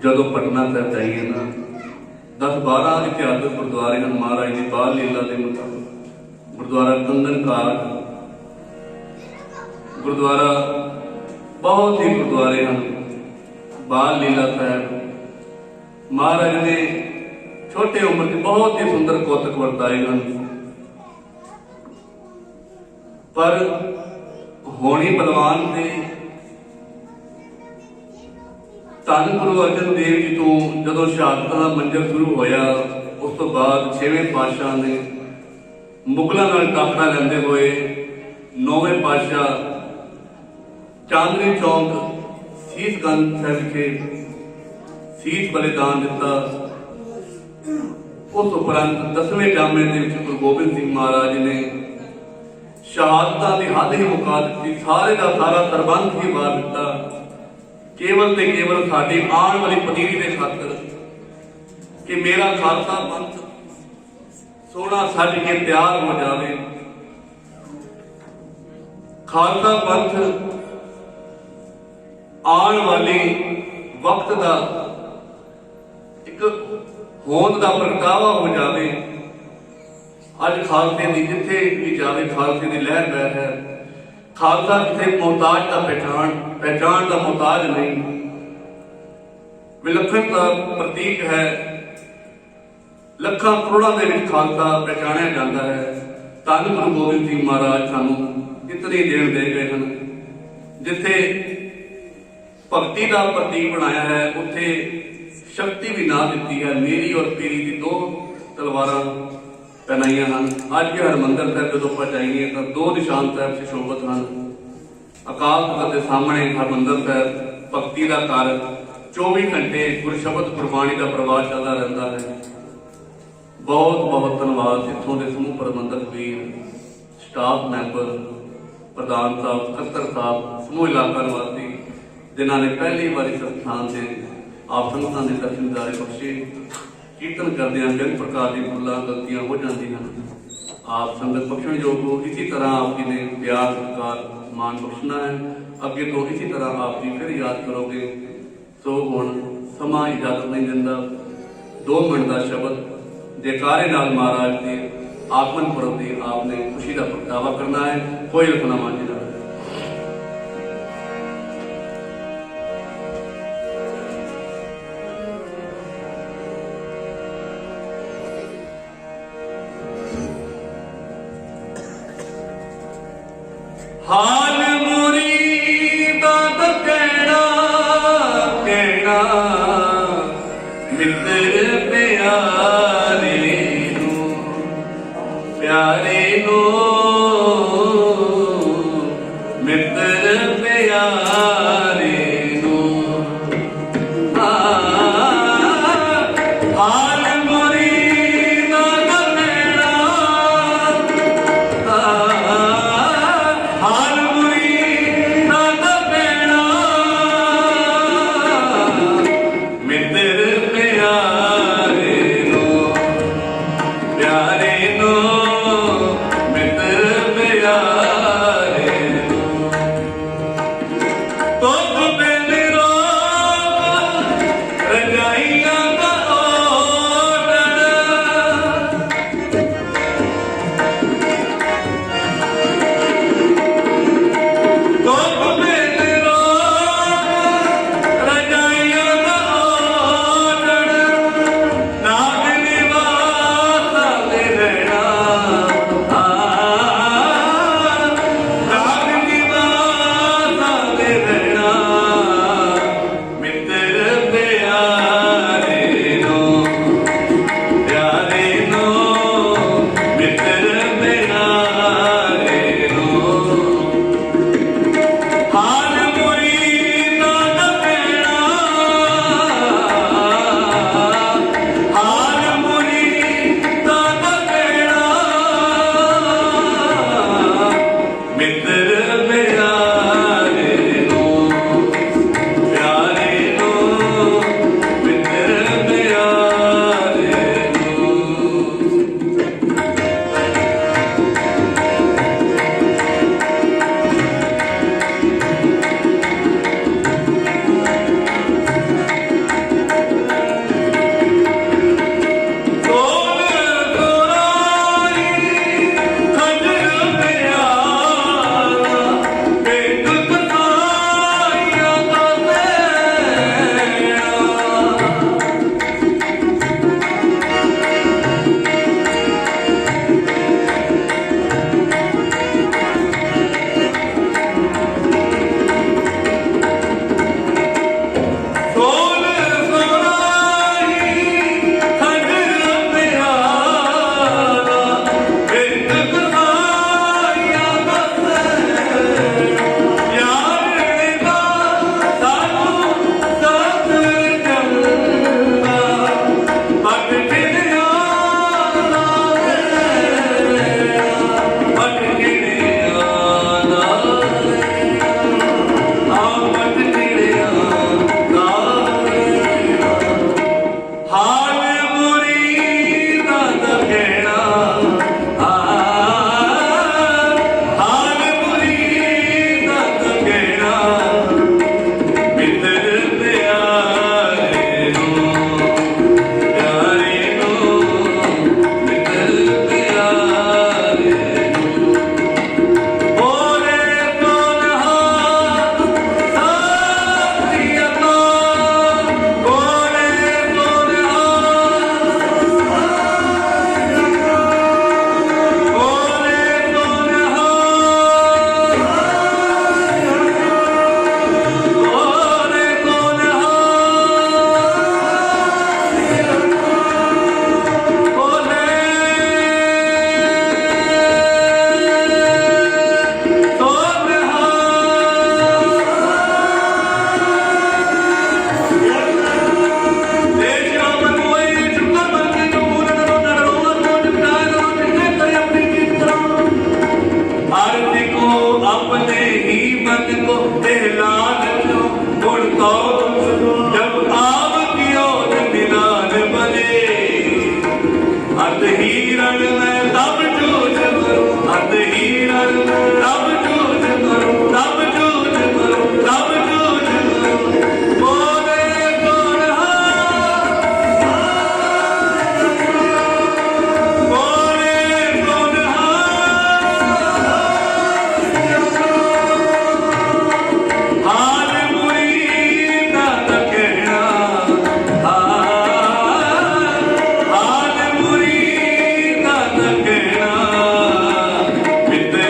ਜਦੋਂ ਪਟਨਾ ਸਾਹਿਬ ਜਾਈਏ ਨਾ 10-12 ਇਤਿਹਾਸਕ ਗੁਰਦੁਆਰੇ ਹਨ ਮਹਾਰਾਜ ਦੀ ਬਾਲ ਲੀਲਾ ਦੇ ਮੁਤਾਬਕ। ਗੁਰਦੁਆਰਾ ਕੰਦਨ ਘਾਟ, ਗੁਰਦੁਆਰਾ ਬਹੁਤ ਹੀ ਗੁਰਦੁਆਰੇ ਹਨ, ਬਾਲ ਲੀਲਾ ਸਾਹਿਬ। ਮਹਾਰਾਜ ਨੇ ਛੋਟੇ ਉਮਰ 'ਚ ਬਹੁਤ ਹੀ ਸੁੰਦਰ ਕੌਤਕ ਵਰਤਾਏ ਹਨ, ਪਰ ਹੋਣੀ ਬਲਵਾਨ ਤੇ ਧੰਨ ਗੁਰੂ ਅਰਜਨ ਦੇਵ ਜੀ ਤੋਂ ਜਦੋਂ ਸ਼ਹਾਦਤਾਂ ਦਾ ਮੰਜ਼ਰ ਸ਼ੁਰੂ ਹੋਇਆ, ਉਸ ਤੋਂ ਬਾਅਦ 6ਵੇਂ ਪਾਤਸ਼ਾਹ ਨੇ ਮੁਗਲਾਂ ਨਾਲ ਟਾਕਰਾ ਲੈਂਦੇ ਹੋਏ 9ਵੇਂ ਪਾਤਸ਼ਾਹ ਚਾਂਦਨੀ ਚੌਂਕ ਸੀਸਗੰਜ ਸਾਹਿਬ ਵਿਖੇ ਸੀਸ ਬਲਿਦਾਨ ਦਿੱਤਾ। ਉਸ ਉਪਰੰਤ 10ਵੇਂ ਜਾਮੇ ਦੇ ਵਿੱਚ ਗੁਰੂ ਗੋਬਿੰਦ ਸਿੰਘ ਮਹਾਰਾਜ ਨੇ ਸ਼ਹਾਦਤਾਂ ਦੀ ਹੱਦ ਹੀ ਮੁਕਾ ਦਿੱਤੀ, ਸਾਰੇ ਦਾ ਸਾਰਾ ਸਰਬੰਧ ਹੀ ਵਾਰ ਦਿੱਤਾ, ਕੇਵਲ ਤੇ ਕੇਵਲ ਸਾਡੀ ਆਉਣ ਵਾਲੀ ਪਨੀਰੀ ਦੇ ਖਾਤਰ ਕਿ ਮੇਰਾ ਖਾਲਸਾ ਪੰਥ ਸੋਹਣਾ ਸੱਜ ਕੇ ਤਿਆਰ ਹੋ ਜਾਵੇ। ਖਾਲਸਾ ਪੰਥ ਆਉਣ ਵਾਲੀ ਵਕਤ ਦਾ ਇੱਕ ਹੋਂਦ ਦਾ ਪ੍ਰਗਟਾਵਾ ਹੋ ਜਾਵੇ। ਅੱਜ ਖਾਲਸੇ ਦੀ ਜਿੱਥੇ ਵੀ ਜਾਵੇ ਖਾਲਸੇ ਦੀ ਲਹਿਰ ਬਹਿ ਹੈ। ਖਾਲਸਾ ਕਿਸੇ ਮੁਹਤਾਜ ਦਾ ਪਹਿਚਾਣ ਦਾ ਮੁਹਤਾਜ ਨਹੀਂ, ਵਿਲੱਖਣ ਦਾ ਪ੍ਰਤੀਕ ਹੈ। ਲੱਖਾਂ ਕਰੋੜਾਂ ਦੇ ਵਿੱਚ ਖਾਲਸਾ ਪਹਿਚਾਣਿਆ ਜਾਂਦਾ ਹੈ। ਧੰਨ ਗੁਰੂ ਗੋਬਿੰਦ ਸਿੰਘ ਮਹਾਰਾਜ ਸਾਨੂੰ ਇਤਨੀ ਦੇਣ ਦੇ ਗਏ ਹਨ। ਜਿੱਥੇ ਭਗਤੀ ਦਾ ਪ੍ਰਤੀਕ ਬਣਾਇਆ ਹੈ, ਉੱਥੇ ਸ਼ਕਤੀ ਵੀ ਨਾ ਦਿੱਤੀ ਹੈ। ਮੇਰੀ ਔਰ ਪੀਰੀ ਦੀ 2 ਤਲਵਾਰਾਂ ਪਹਿਨਾਈਆਂ ਹਨ। ਅੱਜ ਵੀ ਹਰਿਮੰਦਰ ਸਾਹਿਬ ਜਦੋਂ ਆਪਾਂ ਜਾਈਏ ਤਾਂ 2 ਨਿਸ਼ਾਨ ਸਾਹਿਬ ਸੁਸ਼ੋਭਿਤ ਹਨ। ਅਕਾਲ ਤਖ਼ਤ ਦੇ ਸਾਹਮਣੇ ਹਰਿਮੰਦਰ ਸਾਹਿਬ ਭਗਤੀ ਦਾ ਘਰ, 24 ਘੰਟੇ ਗੁਰਸ਼ਬਦ ਗੁਰਬਾਣੀ ਦਾ ਪ੍ਰਵਾਹ ਚੱਲਦਾ ਰਹਿੰਦਾ ਹੈ। ਬਹੁਤ ਬਹੁਤ ਧੰਨਵਾਦ ਇੱਥੋਂ ਦੇ ਸਮੂਹ ਪ੍ਰਬੰਧਕ ਵੀਰ, ਸਟਾਫ ਮੈਂਬਰ, ਪ੍ਰਧਾਨ ਸਾਹਿਬ, ਸਕੱਤਰ ਸਾਹਿਬ, ਸਮੂਹ ਇਲਾਕਾ ਨਿਵਾਸੀ ਜਿਨ੍ਹਾਂ ਨੇ ਪਹਿਲੀ ਵਾਰੀ ਸਥਾਨ ਦੇ ਆਪ ਸੰਗਤਾਂ ਦੇ ਦਰਸ਼ਨਦਾਰੇ ਬਖਸ਼ੇ। ਕੀਰਤਨ ਕਰਦਿਆਂ ਬਿਨ ਪ੍ਰਕਾਰ ਦੀ ਭੁੱਲਾਂ ਗਲਤੀਆਂ ਹੋ ਜਾਂਦੀਆਂ ਹਨ, ਆਪ ਸੰਗਤ ਬਖਸ਼ਣਯੋਗ ਹੋ। ਇਸੇ ਤਰ੍ਹਾਂ ਆਪ ਜੀ ਨੇ ਪਿਆਰ, ਸਤਿਕਾਰ, ਮਾਣ ਬਖਸ਼ਣਾ ਹੈ। ਅੱਗੇ ਤੋਂ ਇਸੇ ਤਰ੍ਹਾਂ ਆਪ ਜੀ ਫਿਰ ਯਾਦ ਕਰੋਗੇ। ਸੋ ਹੁਣ ਸਮਾਂ ਇਜਾਜ਼ਤ ਨਹੀਂ ਦਿੰਦਾ, 2 ਮਿੰਟ ਦਾ ਸ਼ਬਦ ਜੈਕਾਰੇ ਨਾਲ ਮਹਾਰਾਜ ਦੇ ਆਗਮਨ ਪੁਰਬ ਦੀ ਆਪ ਨੇ ਖੁਸ਼ੀ ਦਾ ਪ੍ਰਗਟਾਵਾ ਕਰਨਾ ਹੈ। ਕੋਈ ਰਖਣਾ ਮਾਂਝੀ ਨਾਲ ਹਾਲ ਮੁਰੀਦਾਂ ਦਾ ਕਹਿਣਾ ਮਿੱਤਰ ਪਿਆਰੇ ਨੂੰ ਮਿੱਤਰ ਪਿਆਰੇ ਨੂੰ ਹਾਲ ਮੁਰੀਦਾਂ ਦਾ ਕਹਿਣਾ ਹਾਲ ਮੁਰੀਦਾਂ ਦਾ ਕਹਿਣਾ ਮਿੱਤਰ ਪਿਆਰੇ ਨੂੰ ਮਿੱਤਰ जब आप कियो निदान बने अत हीरन में तब जूझ करूं अत हीरन में तब जूझ करूं तब जूझ करूं तब जूझ करूं बोले कौन बोले कौन हाल मुरीद न कहना हाल मुरीद न कहना मित्र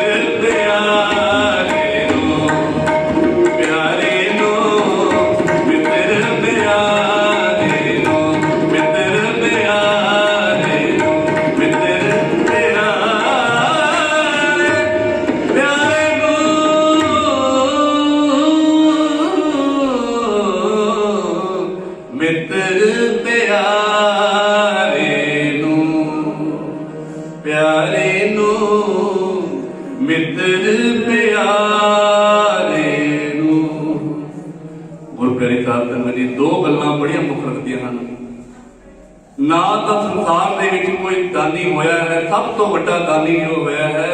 प्यारे नो मित्र प्यारे नो मित्र प्यारे नो मित्र प्यारे प्यारे नो मित्र प्यारे नो प्यारे नो मित्र प्यारे नो ਗੁਰੂ ਪਿਆਰੇ ਸਾਹਿਬ ਸੰਗਤ ਜੀ ਦੋ ਗੱਲਾਂ ਬੜੀਆਂ ਮੁੱਖ ਰੱਖਦੀਆਂ ਹਨ ਨਾ ਤਾਂ ਸੰਸਾਰ ਦੇ ਵਿੱਚ ਕੋਈ ਦਾਨੀ ਹੋਇਆ ਹੈ ਸਭ ਤੋਂ ਵੱਡਾ ਦਾਨੀ ਜੋ ਹੋਇਆ ਹੈ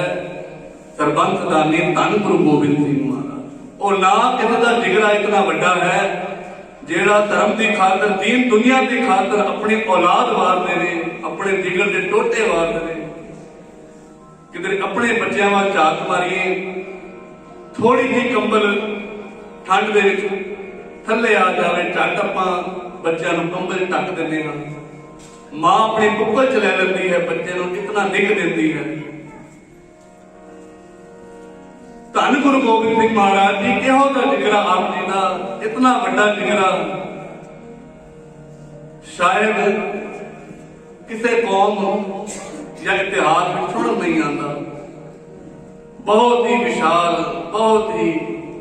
ਸਰਬੰਸ ਦਾਨੀ ਧੰਨ ਗੁਰੂ ਗੋਬਿੰਦ ਸਿੰਘ ਮਹਾਰਾਜ ਉਹ ਨਾ ਕਿਸੇ ਦਾ ਜਿਗਰਾ ਇਤਨਾ ਵੱਡਾ ਹੈ ਜਿਹੜਾ ਧਰਮ ਦੀ ਖਾਤਰ ਦੀਨ ਦੁਨੀਆ ਦੀ ਖਾਤਰ ਆਪਣੀ ਔਲਾਦ ਵਾਰਦੇ ਨੇ ਆਪਣੇ ਜਿਗਰ ਦੇ ਟੋਟੇ ਵਾਰਦੇ ਨੇ ਕਿਤੇ ਆਪਣੇ ਬੱਚਿਆਂ ਵੱਲ ਝਾਤ ਮਾਰੀਏ ਥੋੜੀ ਜਿਹੀ ਕੰਬਲ ਠੰਡ ਦੇ ਵਿੱਚ ਥੱਲੇ ਆ ਜਾਵੇ ਝੱਟ ਆਪਾਂ ਬੱਚਿਆਂ ਨੂੰ ਕੰਬਲ ਢੱਕ ਦਿੰਦੇ ਹਾਂ ਮਾਂ ਆਪਣੀ ਕੁੱਕਲ ਚ ਲੈ ਲੈਂਦੀ ਹੈ ਬੱਚੇ ਨੂੰ ਇਤਨਾ ਨਿੱਘ ਦਿੰਦੀ ਹੈ ਧੰਨ ਗੁਰੂ ਗੋਬਿੰਦ ਸਿੰਘ ਮਹਾਰਾਜ ਜੀ ਕਿਹੋ ਦਾ ਜਿਗਰਾ ਆਪ ਜੀ ਦਾ ਇਤਨਾ ਵੱਡਾ ਜਿਗਰਾ ਸ਼ਾਇਦ ਕਿਸੇ ਕੌਮ ਜਾਂ ਇਤਿਹਾਸ ਵਿੱਚ ਸੁਣਨ ਨਹੀਂ ਆਉਂਦਾ ਬਹੁਤ ਹੀ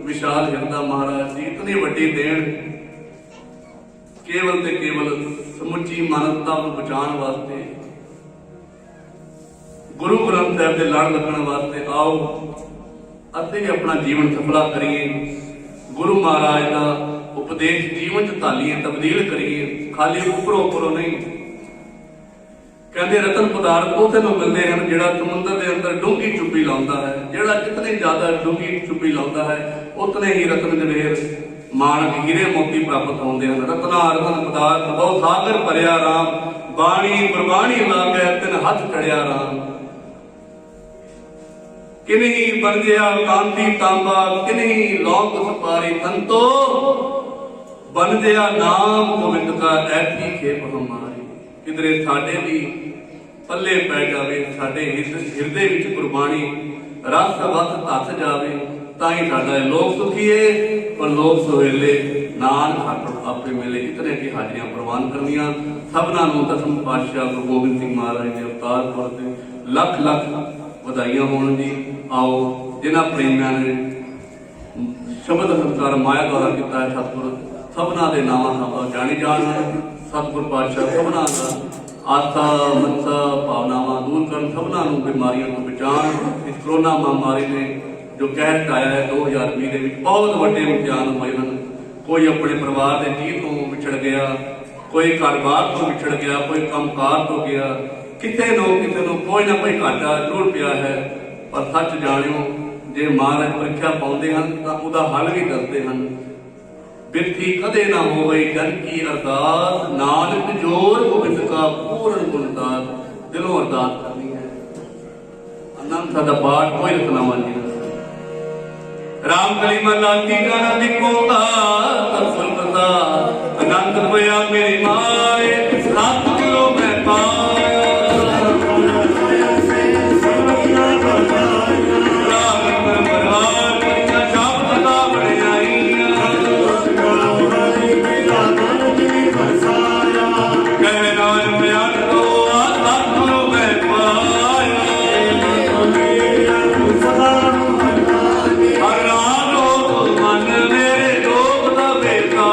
ਵਿਸ਼ਾਲ ਹਿਰਦਾ ਮਹਾਰਾਜ ਜੀ ਇਤਨੀ ਵੱਡੀ ਦੇਣ ਕੇਵਲ ਤੇ ਕੇਵਲ ਸਮੁੱਚੀ ਮਾਨਵਤਾ ਨੂੰ ਬਚਾਉਣ ਵਾਸਤੇ ਗੁਰੂ ਗ੍ਰੰਥ ਸਾਹਿਬ ਦੇ ਲੜ ਲੱਗਣ ਵਾਸਤੇ ਆਓ ਅਤੇ ਵੀ ਆਪਣਾ ਜੀਵਨ ਸਫਲਾ ਕਰੀਏ ਗੁਰੂ ਮਹਾਰਾਜ ਦਾ ਉਪਦੇਸ਼ ਜੀਵਨ ਚ ਢਾਲੀਏ ਤਬਦੀਲ ਕਰੀਏ ਖਾਲੀ ਉੱਪਰੋਂ ਨਹੀਂ ਕਹਿੰਦੇ ਰਤਨ ਪਦਾਰਥ ਉਸੇ ਨੂੰ ਮਿਲਦੇ ਹਨ ਜਿਹੜਾ ਸਮੁੰਦਰ ਦੇ ਅੰਦਰ ਡੂੰਘੀ ਚੁੱਪੀ ਲਾਉਂਦਾ ਹੈ ਜਿਹੜਾ ਜਿਤਨੇ ਜ਼ਿਆਦਾ ਡੂੰਘੀ ਚੁੱਪੀ ਲਾਉਂਦਾ ਹੈ ਉਤਨੇ ਹੀ ਰਤਨ ਜਵੇਰ ਮਾਣਕ ਹੀਰੇ ਮੋਤੀ ਪ੍ਰਾਪਤ ਹੁੰਦੇ ਹਨ ਰਤਨਾ ਰਤਨ ਪਦਾਰਥ ਬਹੁ ਸਾਗਰ ਭਰਿਆ ਰਾਮ ਬਾਣੀ ਗੁਰਬਾਣੀ ਲਾਗੈ ਤਿਨ ਹੱਥ ਚੜਿਆ ਰਾਮ ਕਿਨਹੀ ਬੰਦਿਆ ਕਾਂਤੀ ਤਾਂਬਾ ਕਿਨਹੀ ਲੋਕ ਸਪਾਰੀ ਸੰਤੋ ਬੰਦਿਆ ਨਾਮ ਗੋਬਿੰਦ ਕਾ ਐਸੀ ਖੇਪ ਹਮਾਰੀ ਕਿਧਰੇ ਸਾਡੇ ਵੀ ਪੱਲੇ ਪੈ ਜਾਵੇ ਸਾਡੇ ਹਿਰਦੇ ਵਿੱਚ ਗੁਰਬਾਣੀ ਰਸ ਵਸ ਧੱਸ ਜਾਵੇ ਤਾਂ ਹੀ ਸਾਡਾ ਲੋਕ ਸੁਖੀਏ ਔਰ ਲੋਕ ਸੁਹੇਲੇ ਨਾਨਕ ਹੱਥ ਆਪੇ ਮਿਲੇ ਇਤਨੇ ਕੀ ਹਾਜ਼ਰੀਆਂ ਪ੍ਰਵਾਨ ਕਰਨੀਆਂ ਸਭਨਾਂ ਨੂੰ ਦਸਮ ਪਾਤਸ਼ਾਹ ਗੁਰੂ ਗੋਬਿੰਦ ਸਿੰਘ ਮਹਾਰਾਜ ਦੇ ਅਵਤਾਰ ਪੁਰਬ ਤੇ ਲੱਖ ਲੱਖ ਵਧਾਈਆਂ ਹੋਣ ਜੀ ਆਓ ਜਿਨ੍ਹਾਂ ਪ੍ਰੇਮੀਆਂ ਨੇ ਸ਼ਬਦ ਸੰਸਕਾਰ ਮਾਇਆ ਦੁਆਰਾ ਕੀਤਾ ਹੈ ਸਤਿਗੁਰ ਸਭਨਾਂ ਦੇ ਨਾਵਾਂ ਨਾਲ ਜਾਣੀ ਜਾਣ ਸਤਿਗੁਰ ਪਾਤਸ਼ਾਹ ਸਭਨਾਂ ਦਾ ਆਸਾ ਮਨਸਾ ਭਾਵਨਾਵਾਂ ਦੂਰ ਕਰਨ ਸਭਨਾਂ ਨੂੰ ਬਿਮਾਰੀਆਂ ਤੋਂ ਬਚਾਉਣ ਇਸ ਕਰੋਨਾ ਮਹਾਮਾਰੀ ਨੇ ਜੋ ਕਹਿਰ ਆਇਆ ਹੈ 2020 ਦੇ ਵਿੱਚ ਬਹੁਤ ਵੱਡੇ ਇਮਤਿਹਾਨ ਹੋਏ ਹਨ ਕੋਈ ਆਪਣੇ ਪਰਿਵਾਰ ਦੇ ਜੀਅ ਤੋਂ ਵਿਛੜ ਗਿਆ ਕੋਈ ਘਰ-ਬਾਰ ਤੋਂ ਵਿਛੜ ਗਿਆ ਕੋਈ ਕੰਮਕਾਰ ਤੋਂ ਗਿਆ ਕਿਸੇ ਨੂੰ ਕੋਈ ਨਾ ਕੋਈ ਘਾਟਾ ਜ਼ਰੂਰ ਪਿਆ ਹੈ ਪਰ ਸੱਚ ਜਾਣਿਓ ਜੇ ਮਹਾਰਾਜ ਪ੍ਰੀਖਿਆ ਪਾਉਂਦੇ ਹਨ ਤਾਂ ਉਹਦਾ ਹੱਲ ਵੀ ਦੱਸਦੇ ਹਨ ਬਿਰਥੀ ਕਦੇ ਨਾ ਹੋਵੇ ਜਨ ਕੀ ਅਰਦਾਸ ਨਾਨਕ ਜੋਰ ਗੋਬਿੰਦ ਕਾ ਪੂਰਨ ਗੁਣਦਾਸ ਦਿਲੋਂ ਅਰਦਾਸ ਕਰਨੀ ਹੈ ਅਨੰਦ ਦਾ ਪਾਠ ਕੋਈ ਰਤਨਾਵਾਂ ਜੀ ਰਾਮ ਕਲੀ ਮਹਲਾ ਤੀਜਾ ਲਿਖੋ ਸਤਿਗੁਰਦਾ ਅਨੰਦ ਹੋਇਆ ਮੇਰੀ ਮਾਏ ਸਤ ਗੁਰੂ ਮੈਂ ਪਾਇਆ Beta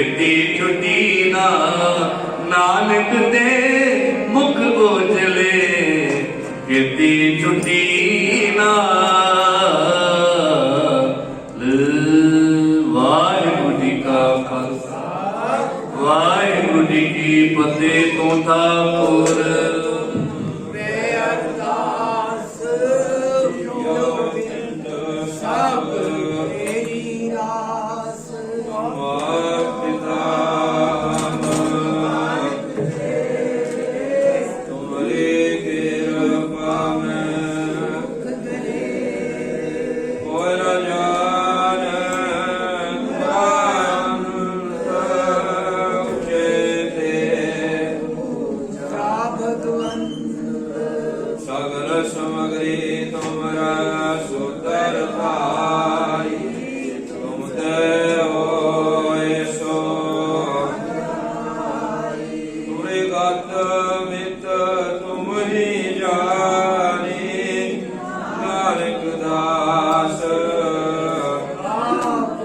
ਕੀਤੀ ਛੁੱਟੀ ਨਾ ਨਾਨਕ ਦੇ ਮੁਖ ਉਜਲੇ ਕੀਤੀ ਛੁੱਟੀ ਨਾ ਵਾਹਿਗੁਰੂ ਜੀ ਕਾ ਖਾਲਸਾ ਵਾਹਿਗੁਰੂ ਜੀ ਕੀ ਫਤਿਹ। ਤੋਂ ਠਾਕੁਰ ਸਗਲ ਸਮਗਰੀ ਤੁਮਰਾ ਸੁਦਰ ਭਾਈ ਤੁਮ ਤੇ ਹੋਏ ਸੋ ਤੁਰੇ ਗਤ